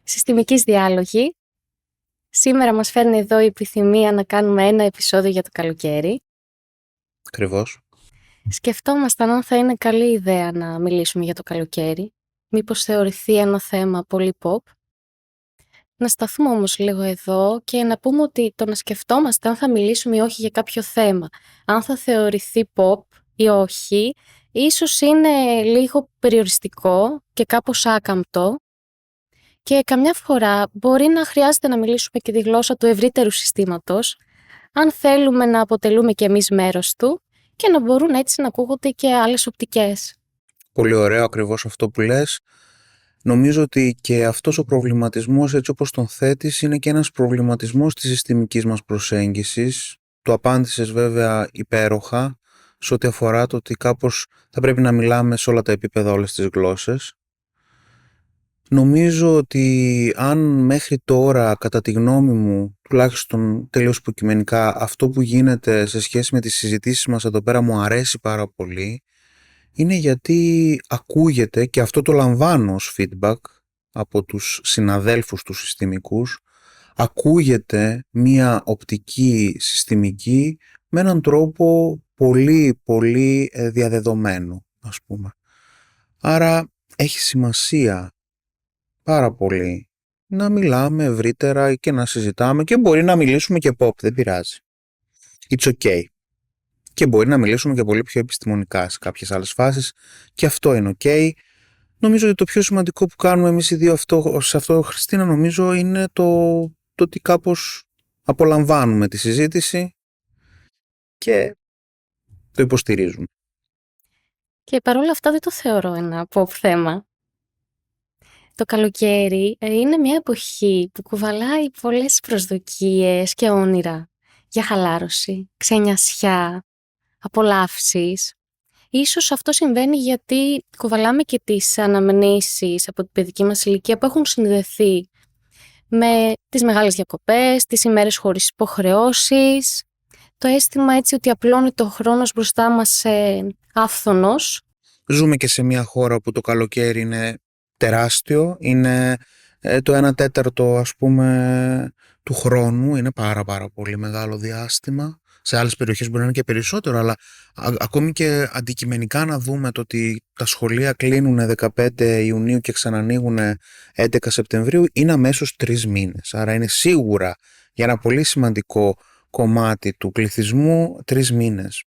Συστημικής διάλογη. Σήμερα μας φέρνει εδώ η επιθυμία να κάνουμε ένα επεισόδιο για το καλοκαίρι. Ακριβώς. Σκεφτόμασταν αν θα είναι καλή ιδέα να μιλήσουμε για το καλοκαίρι. Μήπως θεωρηθεί ένα θέμα πολύ pop. Να σταθούμε όμως λίγο εδώ και να πούμε ότι το να σκεφτόμαστε αν θα μιλήσουμε ή όχι για κάποιο θέμα, αν θα θεωρηθεί pop ή όχι, ίσως είναι λίγο περιοριστικό και κάπως άκαμπτο. Και καμιά φορά μπορεί να χρειάζεται να μιλήσουμε και τη γλώσσα του ευρύτερου συστήματος, αν θέλουμε να αποτελούμε κι εμείς μέρος του και να μπορούν έτσι να ακούγονται και άλλες οπτικές. Πολύ ωραίο ακριβώς αυτό που λες. Νομίζω ότι και αυτός ο προβληματισμός, έτσι όπως τον θέτεις, είναι και ένας προβληματισμός της συστημικής μας προσέγγισης. Το απάντησες βέβαια υπέροχα σε ό,τι αφορά το ότι κάπως θα πρέπει να μιλάμε σε όλα τα επίπεδα, όλες τις γλώσσες. Νομίζω ότι αν μέχρι τώρα, κατά τη γνώμη μου, τουλάχιστον τελείως υποκειμενικά, αυτό που γίνεται σε σχέση με τις συζητήσεις μας εδώ πέρα μου αρέσει πάρα πολύ, είναι γιατί ακούγεται, και αυτό το λαμβάνω ως feedback από τους συναδέλφους τους συστημικούς, ακούγεται μία οπτική συστημική με έναν τρόπο πολύ πολύ διαδεδομένο, ας πούμε. Άρα έχει σημασία πάρα πολύ να μιλάμε ευρύτερα και να συζητάμε, και μπορεί να μιλήσουμε και pop, δεν πειράζει. It's okay. Και μπορεί να μιλήσουμε και πολύ πιο επιστημονικά σε κάποιες άλλες φάσεις, και αυτό είναι ok. Νομίζω ότι το πιο σημαντικό που κάνουμε εμείς οι δύο σε αυτό, Χριστίνα, νομίζω είναι το ότι κάπως απολαμβάνουμε τη συζήτηση και το υποστηρίζουμε. Και παρόλα αυτά δεν το θεωρώ ένα pop θέμα. Το καλοκαίρι είναι μια εποχή που κουβαλάει πολλές προσδοκίες και όνειρα για χαλάρωση, ξενιασιά, απολαύσεις. Ίσως αυτό συμβαίνει γιατί κουβαλάμε και τις αναμνήσεις από την παιδική μας ηλικία που έχουν συνδεθεί με τις μεγάλες διακοπές, τις ημέρες χωρίς υποχρεώσεις, το αίσθημα έτσι ότι απλώνει το χρόνος μπροστά μας άφθονος. Ζούμε και σε μια χώρα που το καλοκαίρι είναι τεράστιο, είναι το 1/4 ας πούμε του χρόνου, είναι πάρα πολύ μεγάλο διάστημα. Σε άλλες περιοχές μπορεί να είναι και περισσότερο, αλλά ακόμη και αντικειμενικά να δούμε το ότι τα σχολεία κλείνουν 15 Ιουνίου και ξανανοίγουν 11 Σεπτεμβρίου, είναι αμέσως 3 μήνες. Άρα είναι σίγουρα για ένα πολύ σημαντικό κομμάτι του πληθυσμού 3 μήνες.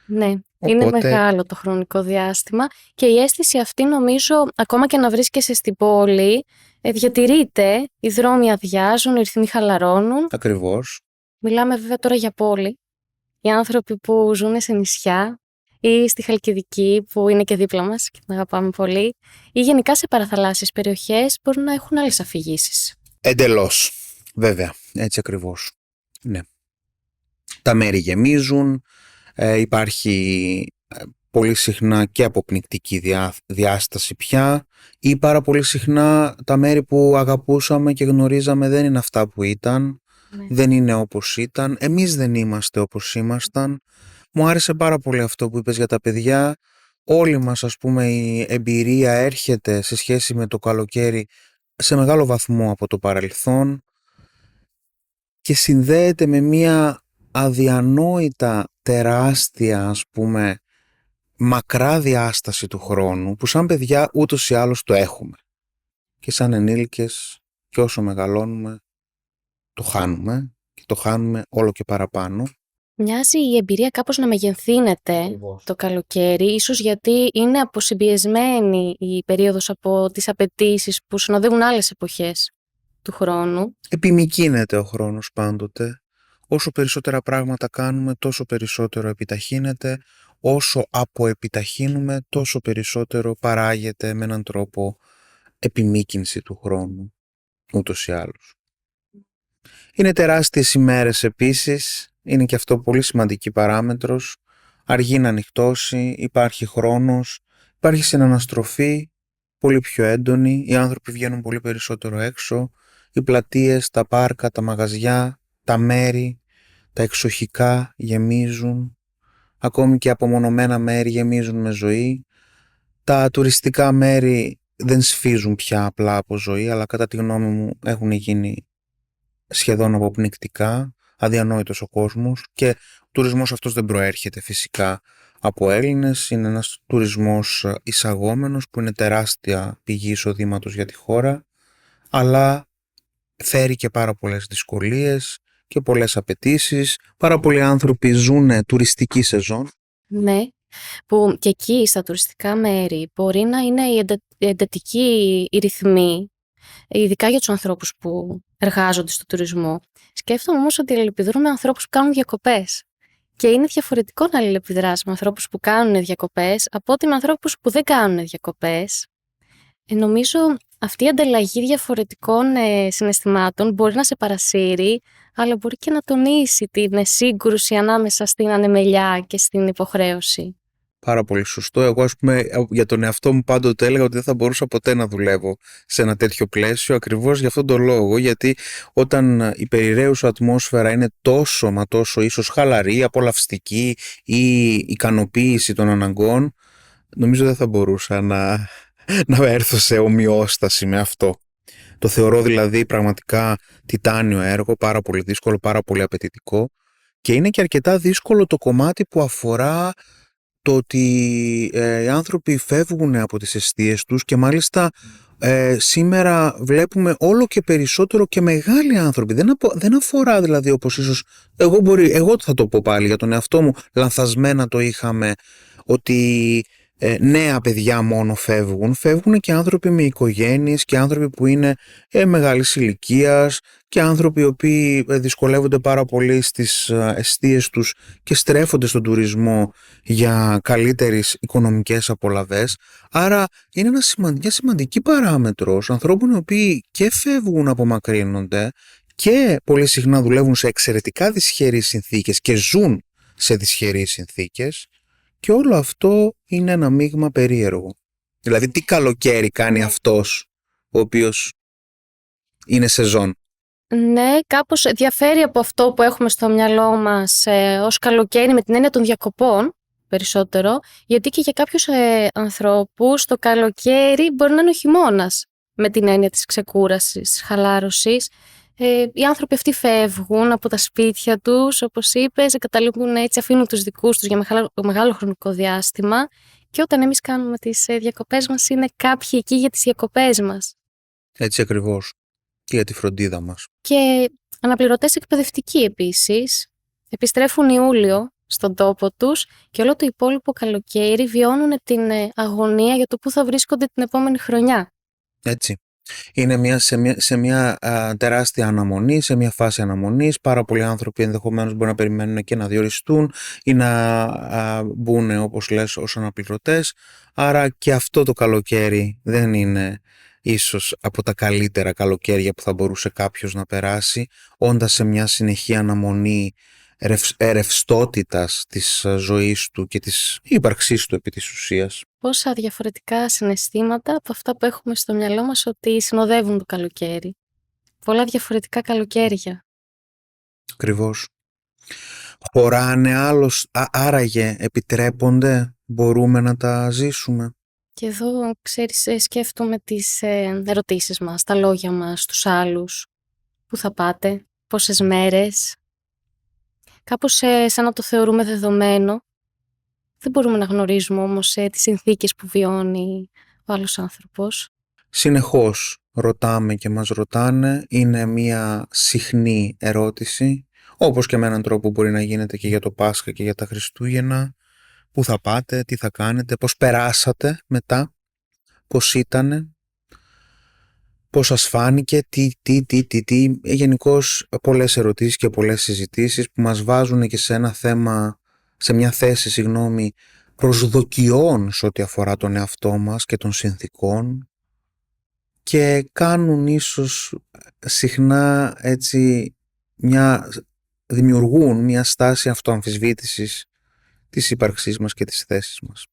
Ναι, είναι μεγάλο το χρονικό διάστημα και η αίσθηση αυτή νομίζω ακόμα και να βρίσκεσαι στην πόλη διατηρείται, οι δρόμοι αδειάζουν, οι ρυθμοί χαλαρώνουν. Ακριβώς. Μιλάμε βέβαια τώρα για πόλη, οι άνθρωποι που ζουν σε νησιά ή στη Χαλκιδική που είναι και δίπλα μας και την αγαπάμε πολύ, ή γενικά σε παραθαλάσσιες περιοχές μπορούν να έχουν άλλες αφηγήσεις. Εντελώς, βέβαια, έτσι ακριβώς. Ναι. Τα μέρη γεμίζουν, υπάρχει πολύ συχνά και αποπνικτική διάσταση πια, ή πάρα πολύ συχνά τα μέρη που αγαπούσαμε και γνωρίζαμε δεν είναι αυτά που ήταν, δεν είναι όπως ήταν, εμείς δεν είμαστε όπως ήμασταν. Μου άρεσε πάρα πολύ αυτό που είπες για τα παιδιά. Όλοι μας, ας πούμε, η εμπειρία έρχεται σε σχέση με το καλοκαίρι σε μεγάλο βαθμό από το παρελθόν και συνδέεται με μια αδιανόητα τεράστια, ας πούμε, μακρά διάσταση του χρόνου που σαν παιδιά ούτως ή άλλως το έχουμε. Και σαν ενήλικες και όσο μεγαλώνουμε το χάνουμε, και το χάνουμε όλο και παραπάνω. Μοιάζει η εμπειρία κάπως να μεγενθύνεται το καλοκαίρι, ίσως γιατί είναι αποσυμπιεσμένη η περίοδος από τις απαιτήσεις που συνοδεύουν άλλες εποχές του χρόνου. Επιμικρύνεται ο χρόνος πάντοτε. Όσο περισσότερα πράγματα κάνουμε, τόσο περισσότερο επιταχύνεται. Όσο αποεπιταχύνουμε, τόσο περισσότερο παράγεται με έναν τρόπο επιμήκυνση του χρόνου, ούτως ή άλλως. Είναι τεράστιες ημέρες επίσης, είναι και αυτό πολύ σημαντική παράμετρος. Αργεί να νυχτώσει, υπάρχει χρόνος, υπάρχει συναναστροφή πολύ πιο έντονη, οι άνθρωποι βγαίνουν πολύ περισσότερο έξω, οι πλατείες, τα πάρκα, τα μαγαζιά, τα μέρη, τα εξοχικά γεμίζουν, ακόμη και απομονωμένα μέρη γεμίζουν με ζωή, τα τουριστικά μέρη δεν σφίζουν πια απλά από ζωή, αλλά κατά τη γνώμη μου έχουν γίνει σχεδόν αποπνικτικά, αδιανόητος ο κόσμος, και ο τουρισμός αυτός δεν προέρχεται φυσικά από Έλληνες, είναι ένας τουρισμός εισαγόμενος που είναι τεράστια πηγή εισοδήματος για τη χώρα, αλλά φέρει και πάρα πολλές δυσκολίες και πολλές απαιτήσεις. Πάρα πολλοί άνθρωποι ζουν τουριστική σεζόν. Ναι, που και εκεί στα τουριστικά μέρη μπορεί να είναι εντατική η ρυθμή, ειδικά για τους ανθρώπους που εργάζονται στο τουρισμό. Σκέφτομαι όμως ότι αλληλεπιδρούμε με ανθρώπους που κάνουν διακοπές. Και είναι διαφορετικό να αλληλεπιδράσει με ανθρώπους που κάνουν διακοπές από ότι με ανθρώπους που δεν κάνουν διακοπές. Νομίζω αυτή η ανταλλαγή διαφορετικών συναισθημάτων μπορεί να σε παρασύρει, αλλά μπορεί και να τονίσει την σύγκρουση ανάμεσα στην ανεμελιά και στην υποχρέωση. Πάρα πολύ σωστό. Εγώ, ας πούμε, για τον εαυτό μου πάντοτε έλεγα ότι δεν θα μπορούσα ποτέ να δουλεύω σε ένα τέτοιο πλαίσιο, ακριβώς για αυτόν τον λόγο. Γιατί όταν η περιραίουσα ατμόσφαιρα είναι τόσο, μα τόσο ίσως χαλαρή, απολαυστική ή ικανοποίηση των αναγκών, νομίζω δεν θα μπορούσα να έρθω σε ομοιόσταση με αυτό. Το θεωρώ δηλαδή πραγματικά τιτάνιο έργο, πάρα πολύ δύσκολο, πάρα πολύ απαιτητικό, και είναι και αρκετά δύσκολο το κομμάτι που αφορά το ότι οι άνθρωποι φεύγουν από τις εστίες τους, και μάλιστα σήμερα βλέπουμε όλο και περισσότερο και μεγάλοι άνθρωποι. Δεν αφορά δηλαδή, όπως ίσως εγώ θα το πω πάλι για τον εαυτό μου, λανθασμένα το είχαμε, ότι νέα παιδιά μόνο φεύγουν και άνθρωποι με οικογένειες και άνθρωποι που είναι μεγάλης ηλικίας και άνθρωποι οι οποίοι δυσκολεύονται πάρα πολύ στις εστίες τους και στρέφονται στον τουρισμό για καλύτερες οικονομικές απολαβές. Άρα είναι μια σημαντική παράμετρος ανθρώπων οι οποίοι και φεύγουν, απομακρύνονται και πολύ συχνά δουλεύουν σε εξαιρετικά δυσχερείς συνθήκες και ζουν σε δυσχερείς συνθήκες. Και όλο αυτό είναι ένα μείγμα περίεργο. Δηλαδή, τι καλοκαίρι κάνει αυτός ο οποίος είναι σεζόν? Ναι, κάπως διαφέρει από αυτό που έχουμε στο μυαλό μας ως καλοκαίρι με την έννοια των διακοπών περισσότερο, γιατί και για κάποιους ανθρώπους το καλοκαίρι μπορεί να είναι ο χειμώνας με την έννοια της ξεκούρασης, της χαλάρωσης. Οι άνθρωποι αυτοί φεύγουν από τα σπίτια τους, όπως είπες, καταλήγουν έτσι, αφήνουν τους δικούς τους για μεγάλο χρονικό διάστημα, και όταν εμείς κάνουμε τις διακοπές μας είναι κάποιοι εκεί για τις διακοπές μας. Έτσι ακριβώς. Και για τη φροντίδα μας. Και αναπληρωτές εκπαιδευτικοί επίσης επιστρέφουν Ιούλιο στον τόπο τους και όλο το υπόλοιπο καλοκαίρι βιώνουν την αγωνία για το πού θα βρίσκονται την επόμενη χρονιά. Έτσι. Είναι σε μια τεράστια αναμονή, σε μια φάση αναμονής. Πάρα πολλοί άνθρωποι ενδεχομένως μπορεί να περιμένουν και να διοριστούν ή να μπουν, όπως λες, ως αναπληρωτές. Άρα και αυτό το καλοκαίρι δεν είναι ίσως από τα καλύτερα καλοκαίρια που θα μπορούσε κάποιος να περάσει, όντας σε μια συνεχή αναμονή ρευστότητας της ζωής του και της ύπαρξής του επί της ουσίας. Πόσα διαφορετικά συναισθήματα από αυτά που έχουμε στο μυαλό μας ότι συνοδεύουν το καλοκαίρι. Πολλά διαφορετικά καλοκαίρια. Ακριβώς. Χωράνε άραγε επιτρέπονται, μπορούμε να τα ζήσουμε? Και εδώ, ξέρεις, σκέφτομαι τις ερωτήσεις μας, τα λόγια μας, τους άλλους. Πού θα πάτε, πόσες μέρες. Κάπως σαν να το θεωρούμε δεδομένο. Δεν μπορούμε να γνωρίζουμε όμως τις συνθήκες που βιώνει ο άλλος άνθρωπος. Συνεχώς ρωτάμε και μας ρωτάνε, είναι μια συχνή ερώτηση, όπως και με έναν τρόπο μπορεί να γίνεται και για το Πάσχα και για τα Χριστούγεννα. Πού θα πάτε, τι θα κάνετε, πώς περάσατε μετά, πώς ήτανε, πώς σας φάνηκε, τι. Γενικώς πολλές ερωτήσεις και πολλές συζητήσεις που μας βάζουν και σε μια θέση, προσδοκιών σε ό,τι αφορά τον εαυτό μας και των συνθήκων, και κάνουν ίσως συχνά έτσι δημιουργούν μια στάση αυτοαμφισβήτησης της ύπαρξής μας και της θέσης μας.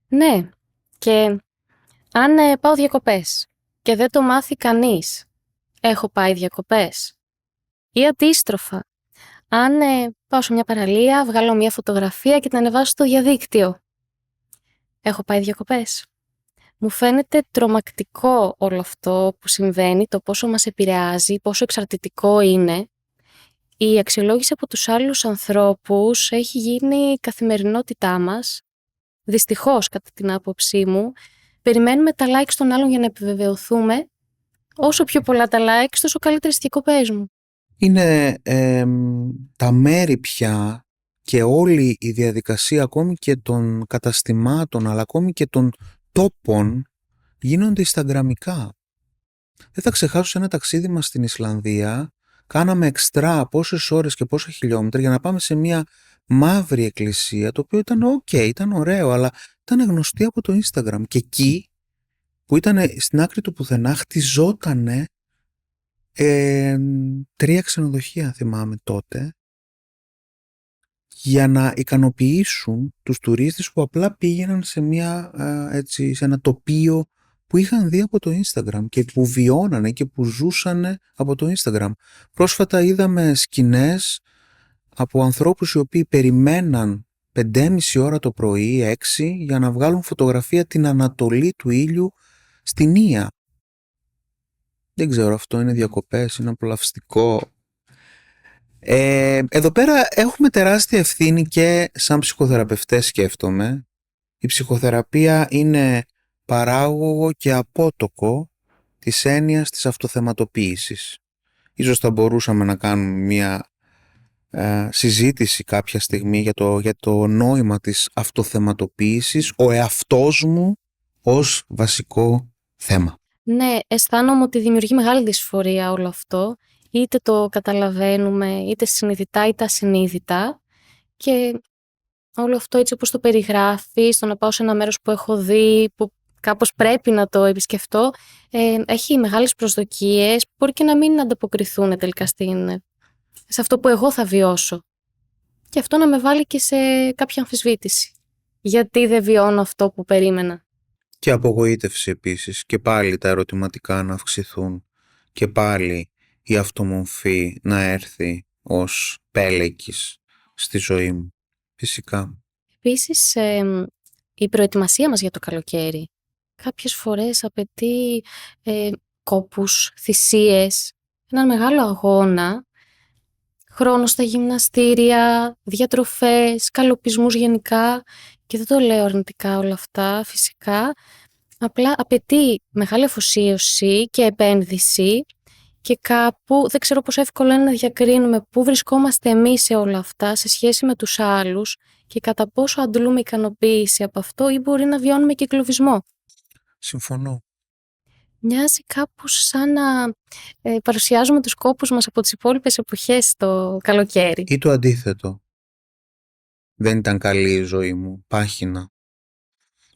Ναι, και αν πάω διακοπές και δεν το μάθει κανείς, έχω πάει διακοπές. Ή αντίστροφα, αν πάω σε μια παραλία, βγάλω μια φωτογραφία και την ανεβάσω στο διαδίκτυο, έχω πάει διακοπές. Μου φαίνεται τρομακτικό όλο αυτό που συμβαίνει, το πόσο μας επηρεάζει, πόσο εξαρτητικό είναι. Η αξιολόγηση από τους άλλους ανθρώπους έχει γίνει η καθημερινότητά μας. Δυστυχώς, κατά την άποψή μου, περιμένουμε τα likes των άλλων για να επιβεβαιωθούμε. Όσο πιο πολλά τα likes, τόσο καλύτερες και οι κοπές μου. Είναι τα μέρη πια και όλη η διαδικασία ακόμη και των καταστημάτων αλλά ακόμη και των τόπων γίνονται ισταγκραμικά. Δεν θα ξεχάσω σε ένα ταξίδι μας στην Ισλανδία, κάναμε εξτρά πόσες ώρες και πόσα χιλιόμετρα για να πάμε σε μια μαύρη εκκλησία, το οποίο ήταν ήταν ωραίο, αλλά ήταν γνωστή από το Instagram. Και εκεί που ήταν στην άκρη του πουθενά χτιζότανε 3 ξενοδοχεία, θυμάμαι τότε, για να ικανοποιήσουν τους τουρίστες που απλά πήγαιναν σε ένα τοπίο που είχαν δει από το Instagram και που βιώνανε και που ζούσανε από το Instagram. Πρόσφατα είδαμε σκηνές από ανθρώπους οι οποίοι περιμέναν 5,5 ώρα το πρωί, 6, για να βγάλουν φωτογραφία την ανατολή του ήλιου στην Ία. Δεν ξέρω, αυτό είναι διακοπές, είναι απολαυστικό. Εδώ πέρα έχουμε τεράστια ευθύνη και σαν ψυχοθεραπευτές, σκέφτομαι. Η ψυχοθεραπεία είναι παράγωγο και απότοκο της έννοιας της αυτοθεματοποίησης. Ίσως θα μπορούσαμε να κάνουμε μια συζήτηση κάποια στιγμή για το νόημα της αυτοθεματοποίησης, ο εαυτός μου ως βασικό θέμα. Ναι, αισθάνομαι ότι δημιουργεί μεγάλη δυσφορία όλο αυτό. Είτε το καταλαβαίνουμε, είτε συνειδητά είτε ασυνείδητα. Και όλο αυτό έτσι όπως το περιγράφει, στο να πάω σε ένα μέρος που έχω δει, που κάπως πρέπει να το επισκεφτώ, έχει μεγάλες προσδοκίες που μπορεί και να μην ανταποκριθούν τελικά σε αυτό που εγώ θα βιώσω. Και αυτό να με βάλει και σε κάποια αμφισβήτηση. Γιατί δεν βιώνω αυτό που περίμενα. Και απογοήτευση επίσης, και πάλι τα ερωτηματικά να αυξηθούν και πάλι η αυτομορφή να έρθει ως πέλεκης στη ζωή μου. Φυσικά. Επίσης, η προετοιμασία μας για το καλοκαίρι κάποιες φορές απαιτεί κόπους, θυσίες, έναν μεγάλο αγώνα, χρόνο στα γυμναστήρια, διατροφές, καλοπισμούς γενικά, και δεν το λέω αρνητικά όλα αυτά φυσικά, απλά απαιτεί μεγάλη αφοσίωση και επένδυση και κάπου δεν ξέρω πόσο εύκολο είναι να διακρίνουμε πού βρισκόμαστε εμείς σε όλα αυτά σε σχέση με τους άλλους και κατά πόσο αντλούμε ικανοποίηση από αυτό ή μπορεί να βιώνουμε και εγκλωβισμό. Συμφωνώ. Μοιάζει κάπως σαν να παρουσιάζουμε τους κόπους μας από τις υπόλοιπες εποχές το καλοκαίρι. Ή το αντίθετο. Δεν ήταν καλή η ζωή μου. Πάχυνα.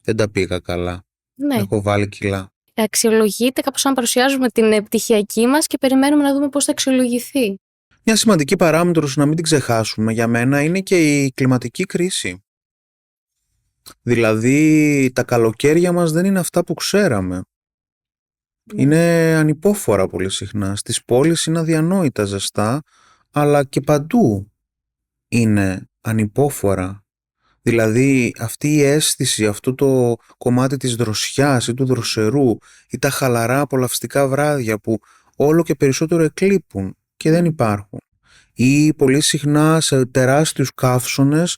Δεν τα πήγα καλά. Ναι. Έχω βάλει κιλά. Αξιολογείται κάπως σαν να παρουσιάζουμε την επιτυχιακή μας και περιμένουμε να δούμε πώς θα αξιολογηθεί. Μια σημαντική παράμετρος, να μην την ξεχάσουμε, για μένα είναι και η κλιματική κρίση. Δηλαδή τα καλοκαίρια μας δεν είναι αυτά που ξέραμε. Είναι ανυπόφορα πολύ συχνά. Στις πόλεις είναι αδιανόητα ζεστά, αλλά και παντού είναι ανυπόφορα. Δηλαδή αυτή η αίσθηση, αυτό το κομμάτι της δροσιάς ή του δροσερού ή τα χαλαρά απολαυστικά βράδια που όλο και περισσότερο εκλείπουν και δεν υπάρχουν. Ή πολύ συχνά σε τεράστιους καύσωνες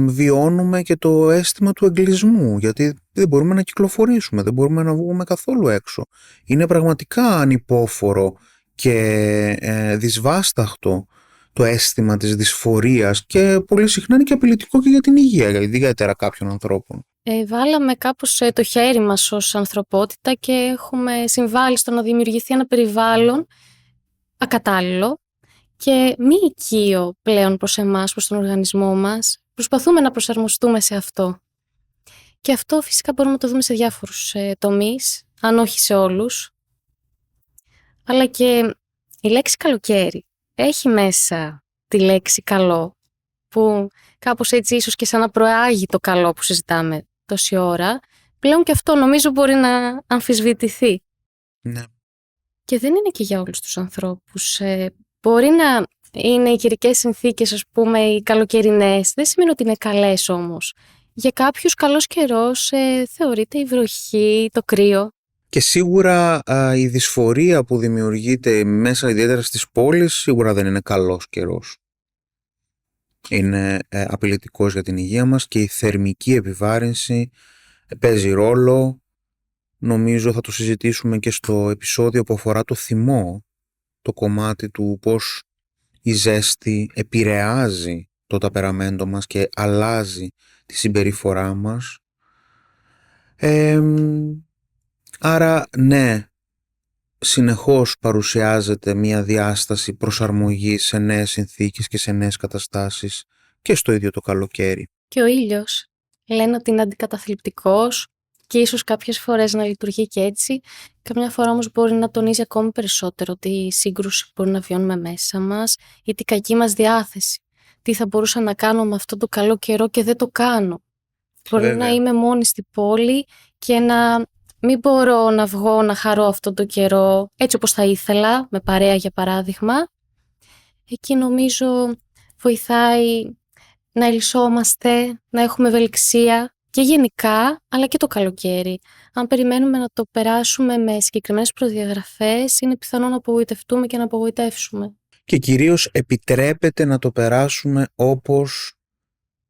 βιώνουμε και το αίσθημα του εγκλεισμού, γιατί δεν μπορούμε να κυκλοφορήσουμε, δεν μπορούμε να βγούμε καθόλου έξω. Είναι πραγματικά ανυπόφορο και δυσβάσταχτο το αίσθημα της δυσφορίας και πολύ συχνά είναι και απειλητικό και για την υγεία, ιδιαίτερα κάποιων ανθρώπων. Βάλαμε κάπως το χέρι μας ως ανθρωπότητα και έχουμε συμβάλει στο να δημιουργηθεί ένα περιβάλλον ακατάλληλο και μη οικείο πλέον προς εμάς, προς τον οργανισμό μας. Προσπαθούμε να προσαρμοστούμε σε αυτό. Και αυτό φυσικά μπορούμε να το δούμε σε διάφορους τομείς, αν όχι σε όλους. Αλλά και η λέξη καλοκαίρι έχει μέσα τη λέξη καλό, που κάπως έτσι ίσως και σαν να προάγει το καλό που συζητάμε τόση ώρα. Πλέον και αυτό νομίζω μπορεί να αμφισβητηθεί. Ναι. Και δεν είναι και για όλους τους ανθρώπους. Μπορεί να είναι οι καιρικές συνθήκες, ας πούμε, οι καλοκαιρινές. Δεν σημαίνει ότι είναι καλές όμως. για κάποιους καλός καιρός θεωρείται η βροχή, το κρύο. Και σίγουρα η δυσφορία που δημιουργείται μέσα ιδιαίτερα στις πόλεις σίγουρα δεν είναι καλός καιρός. Είναι απειλητικός για την υγεία μας και η θερμική επιβάρυνση παίζει ρόλο. Νομίζω θα το συζητήσουμε και στο επεισόδιο που αφορά το θυμό, το κομμάτι του πώς η ζέστη επηρεάζει το ταπεραμέντο μας και αλλάζει τη συμπεριφορά μας. Άρα ναι, συνεχώς παρουσιάζεται μια διάσταση προσαρμογής σε νέες συνθήκες και σε νέες καταστάσεις και στο ίδιο το καλοκαίρι. Και ο ήλιος λένε ότι είναι αντικαταθλιπτικός και ίσως κάποιες φορές να λειτουργεί και έτσι. Καμιά φορά όμως μπορεί να τονίζει ακόμη περισσότερο τη σύγκρουση που μπορεί να βιώνουμε μέσα μας ή την κακή μας διάθεση. Τι θα μπορούσα να κάνω με αυτό το καλό καιρό και δεν το κάνω. Μπορεί Βέβαια. να είμαι μόνη στην πόλη και να μην μπορώ να βγω να χαρώ αυτό το καιρό έτσι όπως θα ήθελα, με παρέα για παράδειγμα. Εκεί νομίζω βοηθάει να ελισσόμαστε, να έχουμε ευελιξία και γενικά, αλλά και το καλοκαίρι. Αν περιμένουμε να το περάσουμε με συγκεκριμένες προδιαγραφές, είναι πιθανό να απογοητευτούμε και να απογοητεύσουμε. Και κυρίως επιτρέπεται να το περάσουμε όπως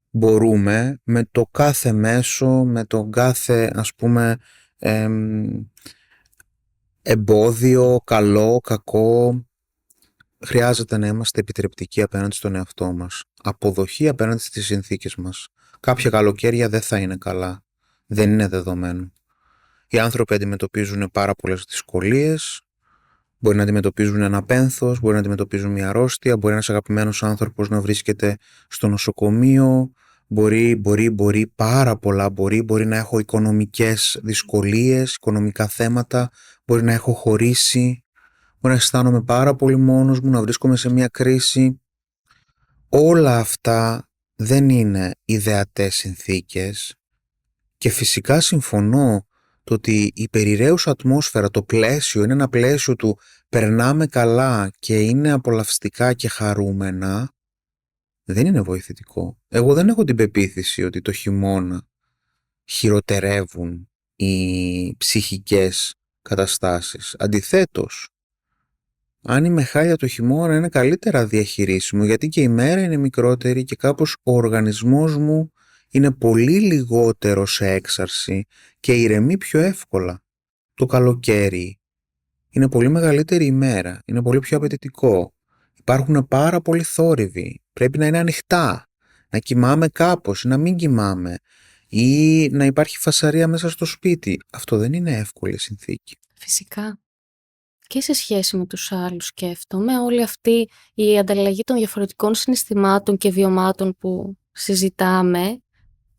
μπορούμε, με το κάθε μέσο, με το κάθε ας πούμε εμπόδιο, καλό, κακό. Χρειάζεται να είμαστε επιτρεπτικοί απέναντι στον εαυτό μας. Αποδοχή απέναντι στις συνθήκες μας. Κάποια καλοκαίρια δεν θα είναι καλά. Δεν είναι δεδομένο. Οι άνθρωποι αντιμετωπίζουν πάρα πολλές δυσκολίες. Μπορεί να αντιμετωπίζουν ένα πένθος, μπορεί να αντιμετωπίζουν μια αρρώστια, μπορεί ένας αγαπημένος άνθρωπος να βρίσκεται στο νοσοκομείο. Μπορεί πάρα πολλά. Μπορεί να έχω οικονομικές δυσκολίες, οικονομικά θέματα. Μπορεί να έχω χωρίσει. Μπορεί να αισθάνομαι πάρα πολύ μόνος μου, να βρίσκομαι σε μια κρίση. Όλα αυτά δεν είναι ιδεατές συνθήκες και φυσικά συμφωνώ το ότι η περιραίουσα ατμόσφαιρα, το πλαίσιο είναι ένα πλαίσιο του περνάμε καλά και είναι απολαυστικά και χαρούμενα, δεν είναι βοηθητικό. Εγώ δεν έχω την πεποίθηση ότι το χειμώνα χειροτερεύουν οι ψυχικές καταστάσεις. Αντιθέτως, αν είμαι χάλια το χειμώνα είναι καλύτερα διαχειρίσιμο, γιατί και η μέρα είναι μικρότερη και κάπως ο οργανισμός μου είναι πολύ λιγότερο σε έξαρση και ηρεμεί πιο εύκολα. Το καλοκαίρι είναι πολύ μεγαλύτερη η μέρα, είναι πολύ πιο απαιτητικό. Υπάρχουν πάρα πολλοί θόρυβοι, πρέπει να είναι ανοιχτά, να κοιμάμαι κάπως ή να μην κοιμάμαι ή να υπάρχει φασαρία μέσα στο σπίτι. Αυτό δεν είναι εύκολη συνθήκη. Φυσικά. Και σε σχέση με τους άλλους σκέφτομαι, όλη αυτή η ανταλλαγή των διαφορετικών συναισθημάτων και βιωμάτων που συζητάμε,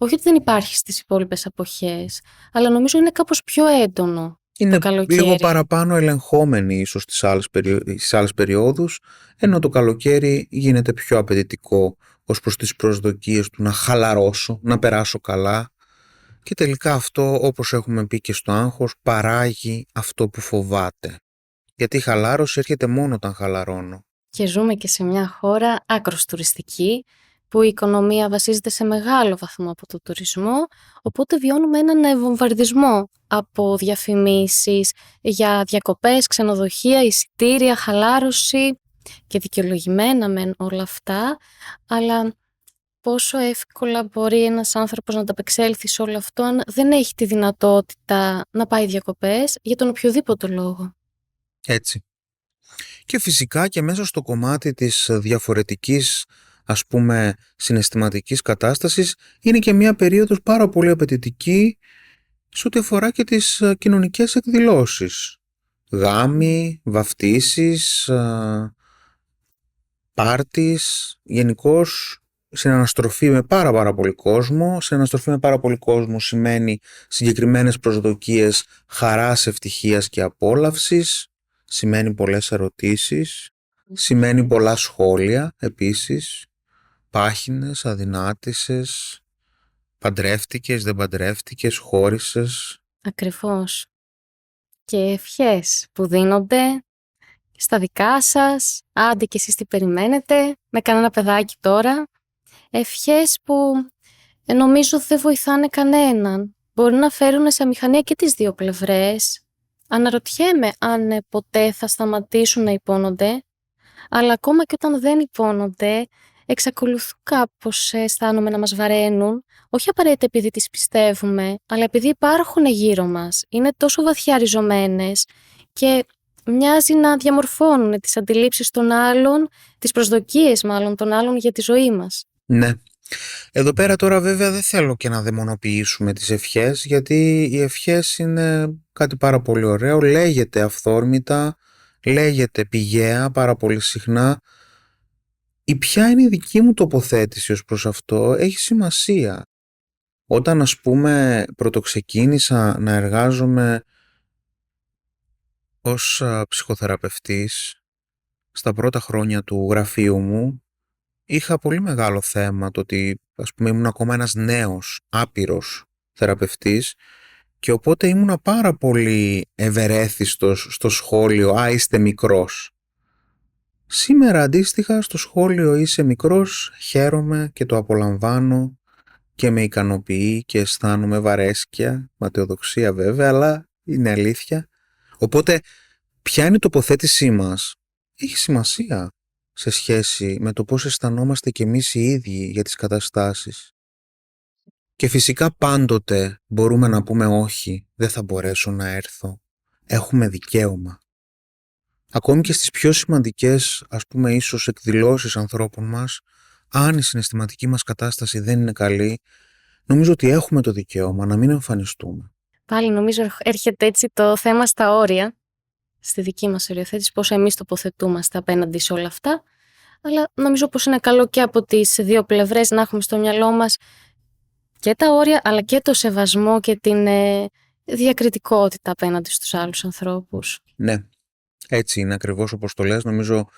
όχι ότι δεν υπάρχει στις υπόλοιπες εποχές, αλλά νομίζω είναι κάπως πιο έντονο Είναι το καλοκαίρι. λίγο παραπάνω ελεγχόμενοι ίσως στις άλλες περιόδους, ενώ το καλοκαίρι γίνεται πιο απαιτητικό ως προς τις προσδοκίες του να χαλαρώσω, να περάσω καλά και τελικά αυτό, όπως έχουμε πει και στο άγχος, παράγει αυτό που φοβάται. Γιατί η χαλάρωση έρχεται μόνο όταν χαλαρώνω. Και ζούμε και σε μια χώρα άκρως τουριστική, που η οικονομία βασίζεται σε μεγάλο βαθμό από το τουρισμό, οπότε βιώνουμε έναν βομβαρδισμό από διαφημίσεις για διακοπές, ξενοδοχεία, εισιτήρια, χαλάρωση και δικαιολογημένα μεν όλα αυτά, αλλά πόσο εύκολα μπορεί ένας άνθρωπος να ανταπεξέλθει σε όλο αυτό αν δεν έχει τη δυνατότητα να πάει διακοπές για τον οποιοδήποτε λόγο. Έτσι. Και φυσικά και μέσα στο κομμάτι της διαφορετικής, ας πούμε, συναισθηματικής κατάστασης είναι και μια περίοδος πάρα πολύ απαιτητική σε ό,τι αφορά και τις κοινωνικές εκδηλώσεις. Γάμοι, βαφτίσεις, πάρτις, γενικώς συναναστροφή με πάρα πολύ κόσμο. Συναναστροφή με πάρα πολύ κόσμο σημαίνει συγκεκριμένες προσδοκίες χαράς, ευτυχίας και απόλαυσης. Σημαίνει πολλές ερωτήσεις. Σημαίνει πολλά σχόλια επίσης. Πάχινες, αδυνάτησες, παντρεύτηκες, δεν παντρεύτηκες, χώρισες. Ακριβώς. Και ευχές που δίνονται στα δικά σας, άντε και εσείς τι περιμένετε, με κανένα παιδάκι τώρα. Ευχές που νομίζω δεν βοηθάνε κανέναν. Μπορεί να φέρουν σε αμηχανία και τις δύο πλευρές. Αναρωτιέμαι αν ποτέ θα σταματήσουν να υπόνονται, αλλά ακόμα και όταν δεν υπόνονται, εξακολουθούν κάπως αισθάνομαι να μας βαραίνουν, όχι απαραίτητα επειδή τις πιστεύουμε, αλλά επειδή υπάρχουν γύρω μας, είναι τόσο βαθιά ριζωμένες και μοιάζει να διαμορφώνουν τις αντιλήψεις των άλλων, τις προσδοκίες μάλλον των άλλων για τη ζωή μας. Ναι. Εδώ πέρα τώρα βέβαια δεν θέλω και να δαιμονοποιήσουμε τις ευχές, γιατί οι ευχές είναι κάτι πάρα πολύ ωραίο, λέγεται αυθόρμητα, λέγεται πηγαία πάρα πολύ συχνά. Ποια είναι η δική μου τοποθέτηση ως προς αυτό έχει σημασία. Όταν ας πούμε πρωτοξεκίνησα να εργάζομαι ως ψυχοθεραπευτής στα πρώτα χρόνια του γραφείου μου, είχα πολύ μεγάλο θέμα το ότι ας πούμε ήμουν ακόμα ένας νέος, άπειρος θεραπευτής και οπότε ήμουνα πάρα πολύ ευερέθιστος στο σχόλιο «Α, είστε μικρός». Σήμερα αντίστοιχα στο σχόλιο «Είσαι μικρός» χαίρομαι και το απολαμβάνω και με ικανοποιεί και αισθάνομαι βαρέσκεια, ματαιοδοξία βέβαια, αλλά είναι αλήθεια. Οπότε ποια είναι η τοποθέτησή μας έχει σημασία σε σχέση με το πώς αισθανόμαστε κι εμείς οι ίδιοι για τις καταστάσεις. Και φυσικά πάντοτε μπορούμε να πούμε όχι, δεν θα μπορέσω να έρθω. Έχουμε δικαίωμα. Ακόμη και στις πιο σημαντικές, ας πούμε ίσως εκδηλώσεις ανθρώπων μας, αν η συναισθηματική μας κατάσταση δεν είναι καλή, νομίζω ότι έχουμε το δικαίωμα να μην εμφανιστούμε. Πάλι νομίζω έρχεται έτσι το θέμα στα όρια, στη δική μας οριοθέτηση, πώς εμείς τοποθετούμαστε απέναντι σε όλα αυτά, αλλά νομίζω πως είναι καλό και από τις δύο πλευρές να έχουμε στο μυαλό μας και τα όρια, αλλά και το σεβασμό και την διακριτικότητα απέναντι στους άλλους ανθρώπους. Ναι, έτσι είναι ακριβώς όπως το λες. Νομίζω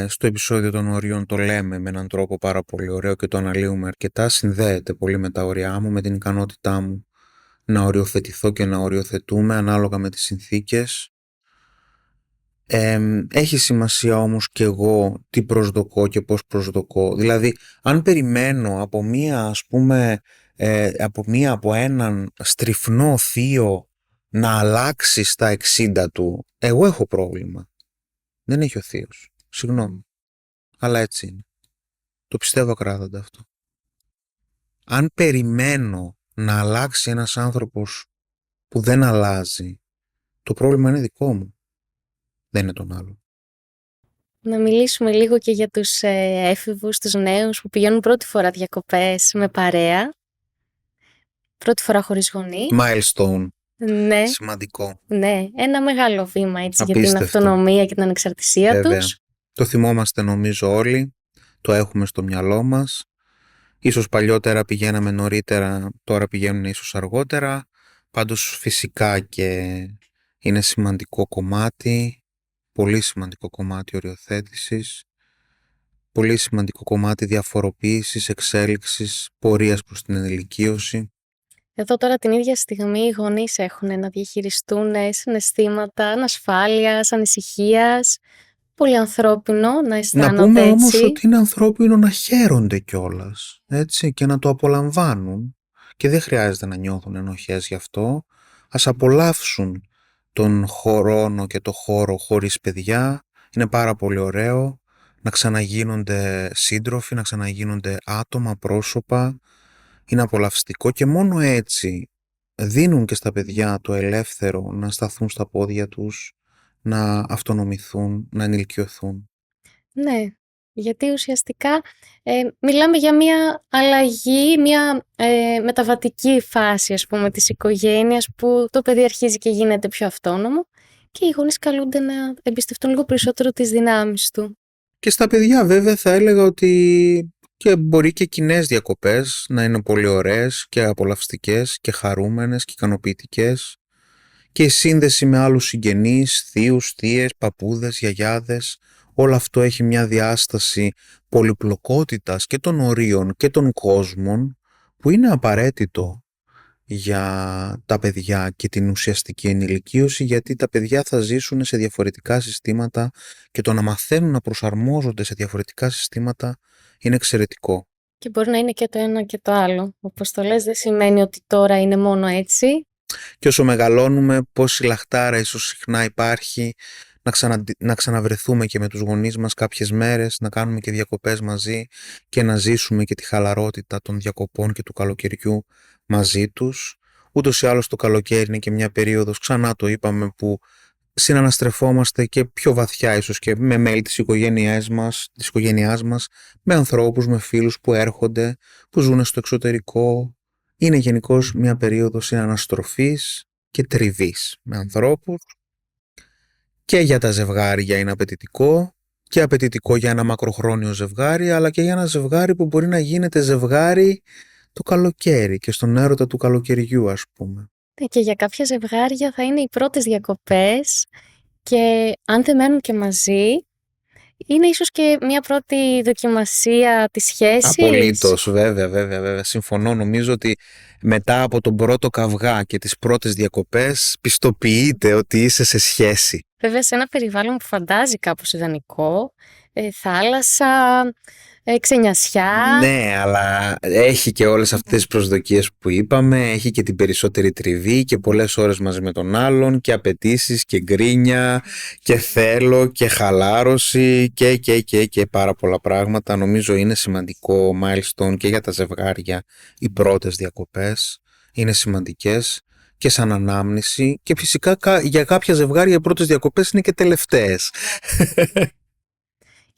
στο επεισόδιο των ορίων το λέμε με έναν τρόπο πάρα πολύ ωραίο και το αναλύουμε αρκετά. Συνδέεται πολύ με τα όρια μου, με την ικανότητά μου να οριοθετηθώ και να οριοθετούμε ανάλογα με τις συνθήκες. Έχει σημασία όμως και εγώ τι προσδοκώ και πώς προσδοκώ. Δηλαδή, αν περιμένω από από έναν στριφνό θείο να αλλάξει στα 60 του, εγώ έχω πρόβλημα. Δεν έχει ο θείος. Συγγνώμη. Αλλά έτσι είναι. Το πιστεύω ακράδαντα αυτό. Αν περιμένω να αλλάξει ένας άνθρωπος που δεν αλλάζει, το πρόβλημα είναι δικό μου. Δεν είναι τον άλλον. Να μιλήσουμε λίγο και για τους έφηβους, τους νέους που πηγαίνουν πρώτη φορά διακοπές με παρέα. Πρώτη φορά χωρίς γονεί. Milestone. Ναι. Σημαντικό. Ναι, ένα μεγάλο βήμα έτσι, για Απίστευτο. την αυτονομία και την ανεξαρτησία Βέβαια. τους. Το θυμόμαστε νομίζω όλοι, το έχουμε στο μυαλό μας. Ίσως παλιότερα πηγαίναμε νωρίτερα, τώρα πηγαίνουν ίσως αργότερα. Πάντως φυσικά και είναι σημαντικό κομμάτι, πολύ σημαντικό κομμάτι οριοθέτησης, πολύ σημαντικό κομμάτι διαφοροποίησης, εξέλιξης, πορείας προς την ενηλικίωση. Εδώ τώρα την ίδια στιγμή οι γονείς έχουν να διαχειριστούν συναισθήματα ανασφάλειας, ανησυχίας. Πολύ ανθρώπινο να αισθάνονται Να πούμε έτσι. όμως ότι είναι ανθρώπινο να χαίρονται κιόλας, έτσι, και να το απολαμβάνουν και δεν χρειάζεται να νιώθουν ενοχές γι' αυτό. Ας απολαύσουν τον χρόνο και το χώρο χωρίς παιδιά. Είναι πάρα πολύ ωραίο να ξαναγίνονται σύντροφοι, να ξαναγίνονται άτομα, πρόσωπα. Είναι απολαυστικό και μόνο έτσι δίνουν και στα παιδιά το ελεύθερο να σταθούν στα πόδια τους, να αυτονομηθούν, να ενηλικιωθούν. Ναι, γιατί ουσιαστικά μιλάμε για μια αλλαγή, μια μεταβατική φάση ας πούμε της οικογένειας που το παιδί αρχίζει και γίνεται πιο αυτόνομο και οι γονείς καλούνται να εμπιστευτούν λίγο περισσότερο τις δυνάμεις του. Και στα παιδιά βέβαια θα έλεγα ότι και μπορεί και κοινές διακοπές να είναι πολύ ωραίες και απολαυστικές και χαρούμενες και ικανοποιητικές και η σύνδεση με άλλους συγγενείς, θείους, θείες, παππούδες, γιαγιάδες, όλο αυτό έχει μια διάσταση πολυπλοκότητας και των ορίων και των κόσμων που είναι απαραίτητο για τα παιδιά και την ουσιαστική ενηλικίωση, γιατί τα παιδιά θα ζήσουν σε διαφορετικά συστήματα και το να μαθαίνουν να προσαρμόζονται σε διαφορετικά συστήματα είναι εξαιρετικό. Και μπορεί να είναι και το ένα και το άλλο. Όπως το λες, δεν σημαίνει ότι τώρα είναι μόνο έτσι. Και όσο μεγαλώνουμε, πόση λαχτάρα ίσως συχνά υπάρχει να ξαναβρεθούμε και με τους γονείς μας κάποιες μέρες, να κάνουμε και διακοπές μαζί και να ζήσουμε και τη χαλαρότητα των διακοπών και του καλοκαιριού μαζί τους. Ούτως ή άλλως το καλοκαίρι είναι και μια περίοδος, ξανά το είπαμε, που συναναστρεφόμαστε και πιο βαθιά ίσως και με μέλη της οικογένειάς μας, με ανθρώπους, με φίλους που έρχονται, που ζουν στο εξωτερικό. Είναι γενικώς μια περίοδος συναναστροφής και τριβής με ανθρώπους. Και για τα ζευγάρια είναι απαιτητικό και απαιτητικό για ένα μακροχρόνιο ζευγάρι, αλλά και για ένα ζευγάρι που μπορεί να γίνεται ζευγάρι το καλοκαίρι και στον έρωτα του καλοκαιριού, ας πούμε. Και για κάποια ζευγάρια θα είναι οι πρώτες διακοπές και αν δεν μένουν και μαζί, είναι ίσως και μια πρώτη δοκιμασία της σχέσης. Απολύτως, βέβαια. Συμφωνώ, νομίζω ότι μετά από τον πρώτο καυγά και τις πρώτες διακοπές πιστοποιείται ότι είσαι σε σχέση. Βέβαια σε ένα περιβάλλον που φαντάζει κάπως ιδανικό, θάλασσα, ξενιασιά. Ναι, αλλά έχει και όλες αυτές τις προσδοκίες που είπαμε, έχει και την περισσότερη τριβή και πολλές ώρες μαζί με τον άλλον και απαιτήσεις και γκρίνια και θέλω και χαλάρωση και πάρα πολλά πράγματα. Νομίζω είναι σημαντικό milestone και για τα ζευγάρια οι πρώτες διακοπές, είναι σημαντικές και σαν ανάμνηση και φυσικά για κάποια ζευγάρια οι πρώτες διακοπές είναι και τελευταίες.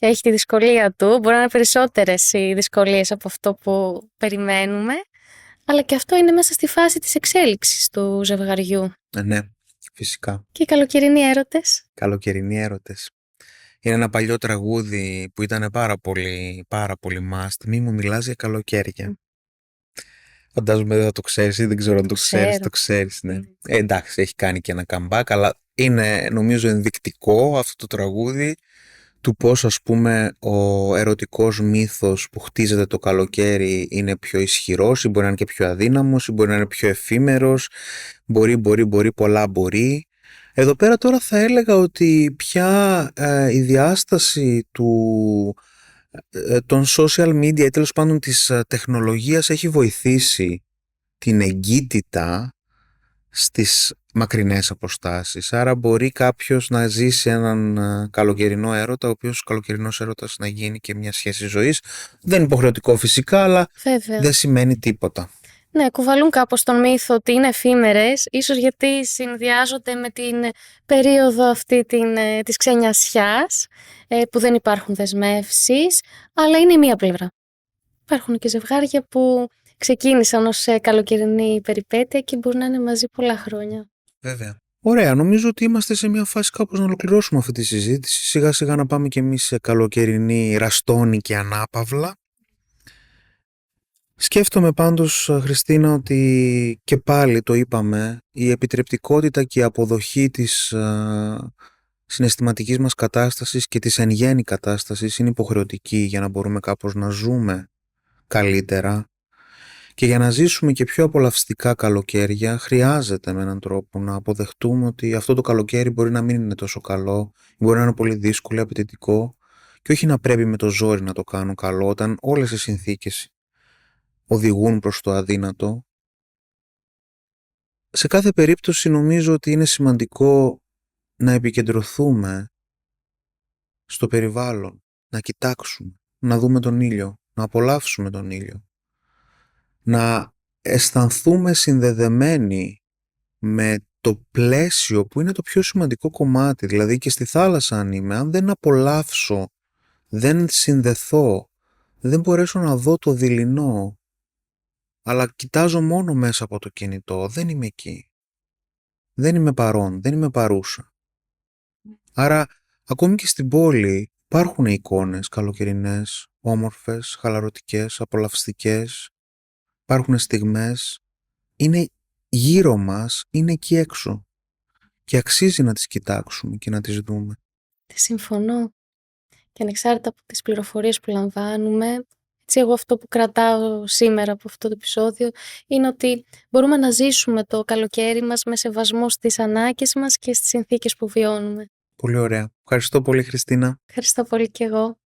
Έχει τη δυσκολία του, μπορεί να είναι περισσότερες οι δυσκολίες από αυτό που περιμένουμε, αλλά και αυτό είναι μέσα στη φάση της εξέλιξης του ζευγαριού. Ναι, φυσικά. Και οι καλοκαιρινοί έρωτες. Καλοκαιρινοί έρωτες. Είναι ένα παλιό τραγούδι που ήταν πάρα πολύ must. Μη μου μιλάς για καλοκαίρια. Φαντάζομαι δεν θα το ξέρεις ή δεν ξέρω αν το ξέρεις. Το ξέρεις, ναι. Εντάξει, έχει κάνει και ένα comeback, αλλά είναι νομίζω ενδεικτικό αυτό το τραγούδι του πώς, ας πούμε, ο ερωτικός μύθος που χτίζεται το καλοκαίρι είναι πιο ισχυρός ή μπορεί να είναι και πιο αδύναμος ή μπορεί να είναι πιο εφήμερος, μπορεί, πολλά μπορεί. Εδώ πέρα τώρα θα έλεγα ότι πια η διάσταση των social media ή τέλος πάντων της τεχνολογίας έχει βοηθήσει την εγκύτητα στις μακρινές αποστάσεις. Άρα μπορεί κάποιος να ζήσει έναν καλοκαιρινό έρωτα, ο οποίος καλοκαιρινός έρωτας να γίνει και μια σχέση ζωής. Δεν είναι υποχρεωτικό φυσικά, αλλά Βέβαια. δεν σημαίνει τίποτα. Ναι, κουβαλούν κάπως τον μύθο ότι είναι εφήμερες, ίσως γιατί συνδυάζονται με την περίοδο αυτή της ξενιασιάς, που δεν υπάρχουν δεσμεύσεις, αλλά είναι η μία πλευρά. Υπάρχουν και ζευγάρια που ξεκίνησαν ως καλοκαιρινή περιπέτεια και μπορεί να είναι μαζί πολλά χρόνια. Βέβαια. Ωραία, νομίζω ότι είμαστε σε μια φάση κάπως να ολοκληρώσουμε αυτή τη συζήτηση. Σιγά σιγά να πάμε και εμείς σε καλοκαιρινή ραστόνη και ανάπαυλα. Σκέφτομαι πάντως, Χριστίνα, ότι και πάλι το είπαμε, η επιτρεπτικότητα και η αποδοχή της συναισθηματικής μας κατάστασης και της εν γέννη κατάστασης είναι υποχρεωτική για να μπορούμε κάπως να ζούμε καλύτερα και για να ζήσουμε και πιο απολαυστικά καλοκαίρια χρειάζεται με έναν τρόπο να αποδεχτούμε ότι αυτό το καλοκαίρι μπορεί να μην είναι τόσο καλό, μπορεί να είναι πολύ δύσκολο, απαιτητικό και όχι να πρέπει με το ζόρι να το κάνω καλό όταν όλες οι συνθήκες οδηγούν προς το αδύνατο. Σε κάθε περίπτωση νομίζω ότι είναι σημαντικό να επικεντρωθούμε στο περιβάλλον, να κοιτάξουμε, να δούμε τον ήλιο, να απολαύσουμε τον ήλιο, να αισθανθούμε συνδεδεμένοι με το πλαίσιο που είναι το πιο σημαντικό κομμάτι, δηλαδή και στη θάλασσα αν είμαι, αν δεν απολαύσω, δεν συνδεθώ, δεν μπορέσω να δω το δειλινό, αλλά κοιτάζω μόνο μέσα από το κινητό, δεν είμαι εκεί. Δεν είμαι παρόν, δεν είμαι παρούσα. Άρα, ακόμη και στην πόλη υπάρχουν εικόνες καλοκαιρινές, όμορφες, χαλαρωτικές, απολαυστικές. Υπάρχουν στιγμές. Είναι γύρω μας, είναι εκεί έξω. Και αξίζει να τις κοιτάξουμε και να τις δούμε. Συμφωνώ. Και ανεξάρτητα από τις πληροφορίες που λαμβάνουμε, έτσι εγώ αυτό που κρατάω σήμερα από αυτό το επεισόδιο είναι ότι μπορούμε να ζήσουμε το καλοκαίρι μας με σεβασμό στις ανάγκες μας και στις συνθήκες που βιώνουμε. Πολύ ωραία. Ευχαριστώ πολύ, Χριστίνα. Ευχαριστώ πολύ και εγώ.